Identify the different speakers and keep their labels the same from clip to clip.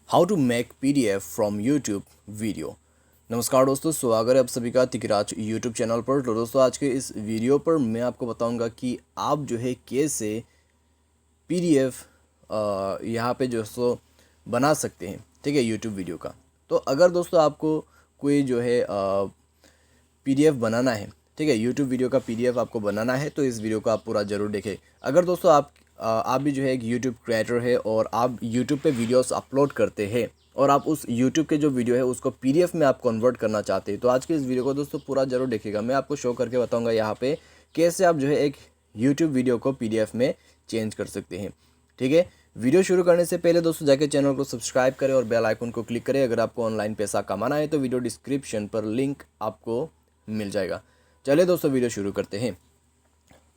Speaker 1: How to make PDF from YouTube video. नमस्कार दोस्तों, स्वागत है आप सभी का तिकराज यूट्यूब चैनल पर। तो दोस्तों आज के इस वीडियो पर मैं आपको बताऊंगा कि आप जो है कैसे PDF यहाँ पे जो सो बना सकते हैं, ठीक है, यूट्यूब वीडियो का। तो अगर दोस्तों आपको कोई जो है PDF बनाना है, ठीक है, यूट्यूब वीडियो का PDF आपको बनाना है तो इस वीडियो को आप पूरा ज़रूर देखें। अगर दोस्तों आप भी जो है एक यूट्यूब क्रिएटर है और आप यूट्यूब पे वीडियोस अपलोड करते हैं और आप उस यूट्यूब के जो वीडियो है उसको PDF में आप कन्वर्ट करना चाहते हैं, तो आज के इस वीडियो को दोस्तों पूरा ज़रूर देखिएगा। मैं आपको शो करके बताऊँगा यहाँ पे कैसे आप जो है एक यूट्यूब वीडियो को PDF में चेंज कर सकते हैं, ठीक है। वीडियो शुरू करने से पहले दोस्तों जाके चैनल को सब्सक्राइब करें और बेल आइकन को क्लिक करें। अगर आपको ऑनलाइन पैसा कमाना है तो वीडियो डिस्क्रिप्शन पर लिंक आपको मिल जाएगा। चलिए दोस्तों वीडियो शुरू करते हैं।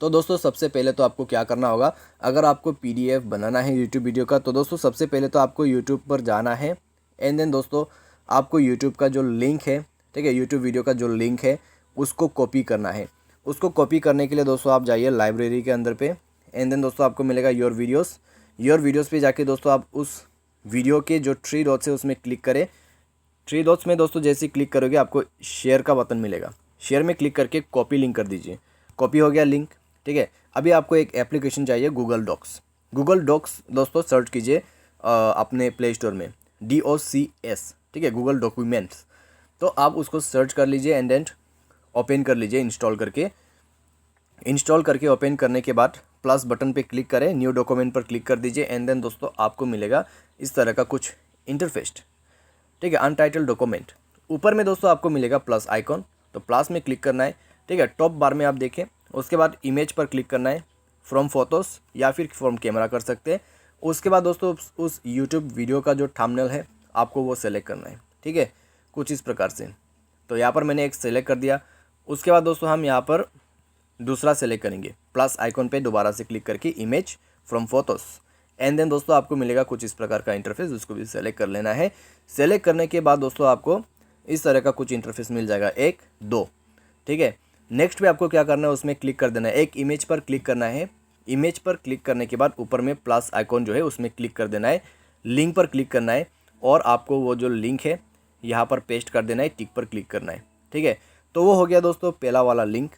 Speaker 1: तो दोस्तों सबसे पहले तो आपको क्या करना होगा, अगर आपको PDF बनाना है यूट्यूब वीडियो का तो दोस्तों सबसे पहले तो आपको यूट्यूब पर जाना है एंड देन दोस्तों आपको यूट्यूब का जो लिंक है, ठीक है, यूट्यूब वीडियो का जो लिंक है उसको कॉपी करना है। उसको कॉपी करने के लिए दोस्तों आप जाइए लाइब्रेरी के अंदर पे एंड देन दोस्तों आपको मिलेगा योर वीडियोज़ पे जाके दोस्तों आप उस वीडियो के जो 3 डॉट्स है उसमें क्लिक करें। 3 डॉट्स में दोस्तों जैसे ही क्लिक करोगे आपको शेयर का बटन मिलेगा। शेयर में क्लिक करके कॉपी लिंक कर दीजिए। कॉपी हो गया लिंक, ठीक है। अभी आपको एक एप्लीकेशन चाहिए गूगल डॉक्स दोस्तों सर्च कीजिए अपने प्ले स्टोर में DOCS, ठीक है, गूगल डॉक्यूमेंट्स। तो आप उसको सर्च कर लीजिए एंड देन ओपन कर लीजिए इंस्टॉल करके ओपन करने के बाद प्लस बटन पे क्लिक करें, न्यू डॉक्यूमेंट पर क्लिक कर दीजिए एंड देन दोस्तों आपको मिलेगा इस तरह का कुछ इंटरफेस, ठीक है, अनटाइटल्ड डॉक्यूमेंट। ऊपर में दोस्तों आपको मिलेगा प्लस आइकॉन, तो प्लस में क्लिक करना है, ठीक है। टॉप बार में आप देखें, उसके बाद इमेज पर क्लिक करना है, फ्रॉम फोटोज़ या फिर फ्रॉम कैमरा कर सकते हैं। उसके बाद दोस्तों उस यूट्यूब वीडियो का जो थंबनेल है आपको वो सेलेक्ट करना है, ठीक है, कुछ इस प्रकार से। तो यहाँ पर मैंने एक सेलेक्ट कर दिया। उसके बाद दोस्तों हम यहाँ पर दूसरा सेलेक्ट करेंगे, प्लस आइकॉन पे दोबारा से क्लिक करके image from photos and then दोस्तों आपको मिलेगा कुछ इस प्रकार का इंटरफेस, उसको भी सेलेक्ट कर लेना है। सेलेक्ट करने के बाद दोस्तों आपको इस तरह का कुछ इंटरफेस मिल जाएगा 1, 2, ठीक है। नेक्स्ट पे आपको क्या करना है, उसमें क्लिक कर देना है। एक इमेज पर क्लिक करना है। इमेज पर क्लिक करने के बाद ऊपर में प्लस आइकॉन जो है उसमें क्लिक कर देना है। लिंक पर क्लिक करना है और आपको वो जो लिंक है यहाँ पर पेस्ट कर देना है, टिक पर क्लिक करना है, ठीक है। तो वो हो गया दोस्तों पहला वाला लिंक,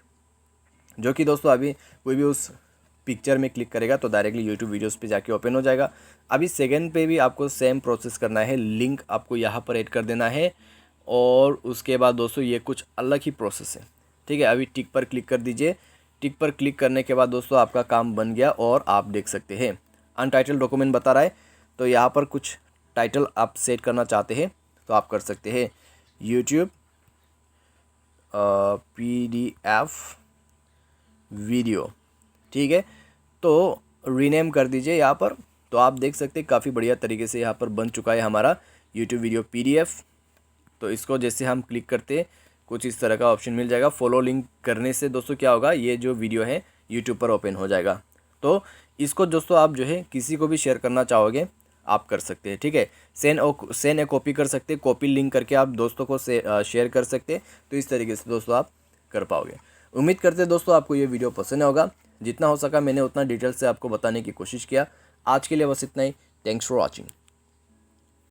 Speaker 1: जो कि दोस्तों अभी कोई भी उस पिक्चर में क्लिक करेगा तो डायरेक्टली यूट्यूब वीडियोस पे जाके ओपन हो जाएगा। अभी सेकंड पे भी आपको सेम प्रोसेस करना है, लिंक आपको यहाँ पर ऐड कर देना है और उसके बाद दोस्तों ये कुछ अलग ही प्रोसेस है, ठीक है। अभी टिक पर क्लिक कर दीजिए। टिक पर क्लिक करने के बाद दोस्तों आपका काम बन गया और आप देख सकते हैं अनटाइटल्ड डॉक्यूमेंट बता रहा है। तो यहाँ पर कुछ टाइटल आप सेट करना चाहते हैं तो आप कर सकते हैं, यूट्यूब PDF वीडियो, ठीक है। तो रीनेम कर दीजिए यहाँ पर। तो आप देख सकते हैं काफ़ी बढ़िया तरीके से यहाँ पर बन चुका है हमारा यूट्यूब वीडियो PDF। तो इसको जैसे हम क्लिक करते हैं कुछ इस तरह का ऑप्शन मिल जाएगा। फॉलो लिंक करने से दोस्तों क्या होगा, ये जो वीडियो है यूट्यूब पर ओपन हो जाएगा। तो इसको दोस्तों आप जो है किसी को भी शेयर करना चाहोगे आप कर सकते हैं, ठीक है। सेंड ए कॉपी कर सकते हैं, कॉपी लिंक करके आप दोस्तों को शेयर कर सकते हैं। तो इस तरीके से दोस्तों आप कर पाओगे। उम्मीद करते हैं दोस्तों आपको ये वीडियो पसंद होगा। जितना हो सका मैंने उतना डिटेल से आपको बताने की कोशिश किया। आज के लिए बस इतना ही। Thanks for watching.